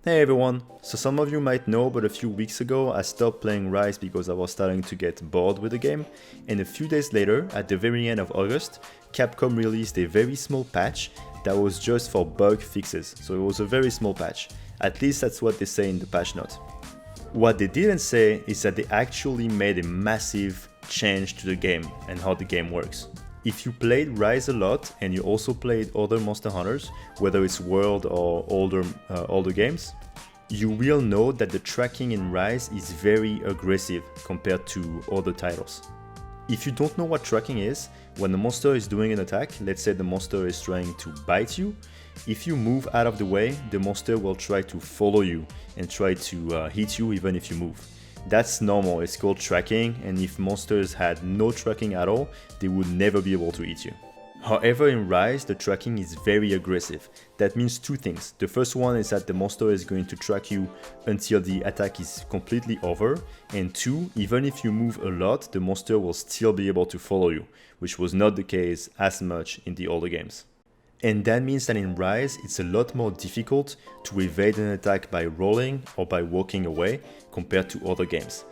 Hey everyone! So some of you might know, but a few weeks ago I stopped playing Rise because I was starting to get bored with the game, and a few days later, at the very end of August, Capcom released a very small patch that was just for bug fixes, so it was a very small patch. At least that's what they say in the patch note. What they didn't say is that they actually made a massive change to the game and how the game works. If you played Rise a lot and you also played other Monster Hunters, whether it's World or older games, you will know that the tracking in Rise is very aggressive compared to other titles. If you don't know what tracking is, when the monster is doing an attack, let's say the monster is trying to bite you, if you move out of the way, the monster will try to follow you and try to hit you even if you move. That's normal, it's called tracking, and if monsters had no tracking at all, they would never be able to eat you. However, in Rise, the tracking is very aggressive. That means two things. The first one is that the monster is going to track you until the attack is completely over, and two, even if you move a lot, the monster will still be able to follow you, which was not the case as much in the older games. And that means that in Rise, it's a lot more difficult to evade an attack by rolling or by walking away compared to other games.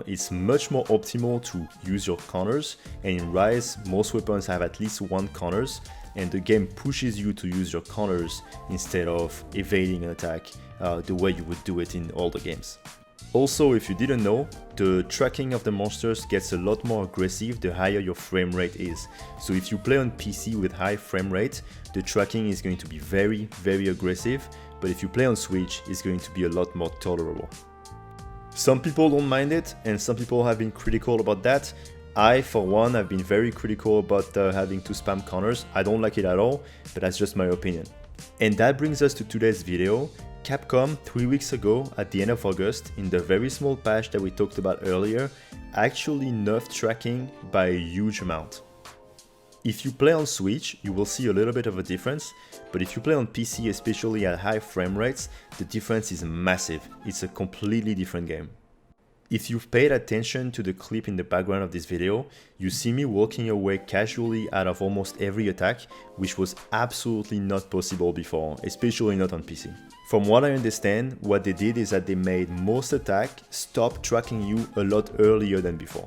It's much more optimal to use your counters, and in Rise, most weapons have at least one counters, and the game pushes you to use your counters instead of evading an attack the way you would do it in older games. Also, if you didn't know, the tracking of the monsters gets a lot more aggressive the higher your frame rate is. So if you play on PC with high frame rate, the tracking is going to be very, very aggressive, but if you play on Switch, it's going to be a lot more tolerable. Some people don't mind it, and some people have been critical about that. I, for one, have been very critical about having to spam counters. I don't like it at all, but that's just my opinion. And that brings us to today's video. Capcom, 3 weeks ago, at the end of August, in the very small patch that we talked about earlier, actually nerfed tracking by a huge amount. If you play on Switch, you will see a little bit of a difference, but if you play on PC, especially at high frame rates, the difference is massive. It's a completely different game. If you've paid attention to the clip in the background of this video, you see me walking away casually out of almost every attack, which was absolutely not possible before, especially not on PC. From what I understand, what they did is that they made most attacks stop tracking you a lot earlier than before.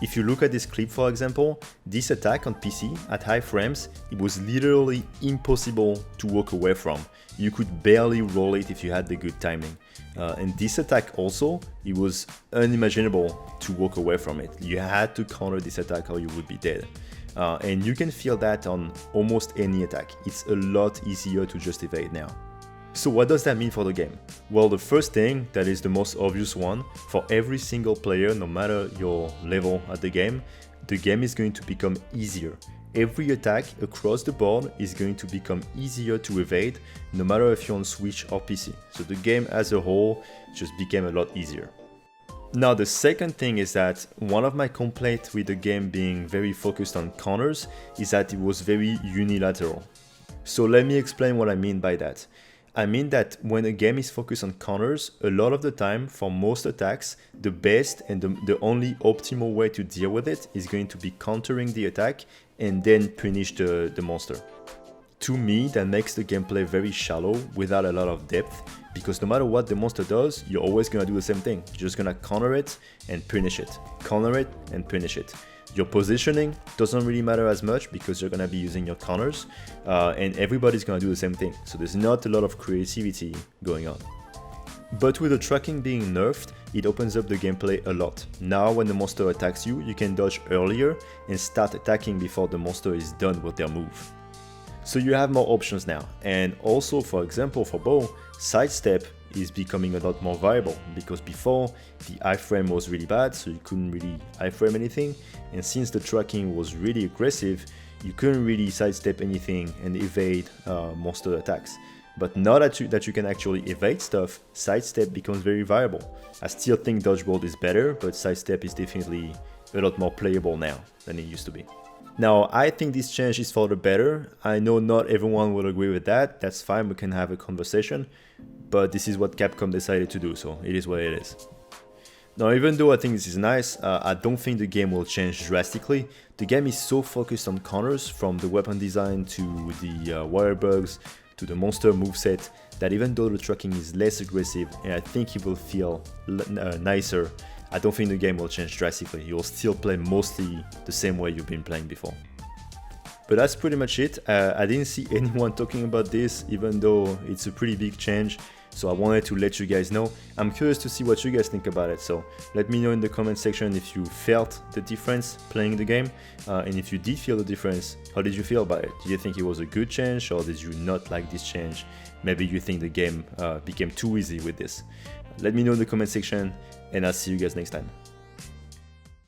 If you look at this clip, for example, this attack on PC at high frames, it was literally impossible to walk away from. You could barely roll it if you had the good timing. And this attack also, it was unimaginable to walk away from it. You had to counter this attack or you would be dead. And you can feel that on almost any attack. It's a lot easier to just evade now. So what does that mean for the game? Well, the first thing, that is the most obvious one, for every single player, no matter your level at the game is going to become easier. Every attack across the board is going to become easier to evade, no matter if you're on Switch or PC. So the game as a whole just became a lot easier. Now the second thing is that one of my complaints with the game being very focused on counters is that it was very unilateral. So let me explain what I mean by that. I mean that when a game is focused on counters, a lot of the time, for most attacks, the best and the only optimal way to deal with it is going to be countering the attack and then punish the monster. To me, that makes the gameplay very shallow without a lot of depth, because no matter what the monster does, you're always gonna do the same thing. You're just gonna counter it and punish it. Counter it and punish it. Your positioning doesn't really matter as much because you're gonna be using your counters, and everybody's gonna do the same thing. So there's not a lot of creativity going on. But with the tracking being nerfed, it opens up the gameplay a lot. Now when the monster attacks you, you can dodge earlier and start attacking before the monster is done with their move. So you have more options now. And also, for example, for Bow, sidestep is becoming a lot more viable, because before the iframe was really bad, so you couldn't really iframe anything, and since the tracking was really aggressive, you couldn't really sidestep anything and evade monster attacks. But now that you can actually evade stuff, sidestep becomes very viable. I still think dodgeball is better, but sidestep is definitely a lot more playable now than it used to be. Now, I think this change is for the better. I know not everyone will agree with that. That's fine, we can have a conversation. But this is what Capcom decided to do, so it is what it is. Now, even though I think this is nice, I don't think the game will change drastically. The game is so focused on counters, from the weapon design to the wire bugs, to the monster moveset, that even though the tracking is less aggressive and I think it will feel nicer, I don't think the game will change drastically. You'll still play mostly the same way you've been playing before. But that's pretty much it. I didn't see anyone talking about this, even though it's a pretty big change. So I wanted to let you guys know. I'm curious to see what you guys think about it. So let me know in the comment section if you felt the difference playing the game. And if you did feel the difference, how did you feel about it? Did you think it was a good change, or did you not like this change? Maybe you think the game became too easy with this. Let me know in the comment section, and I'll see you guys next time.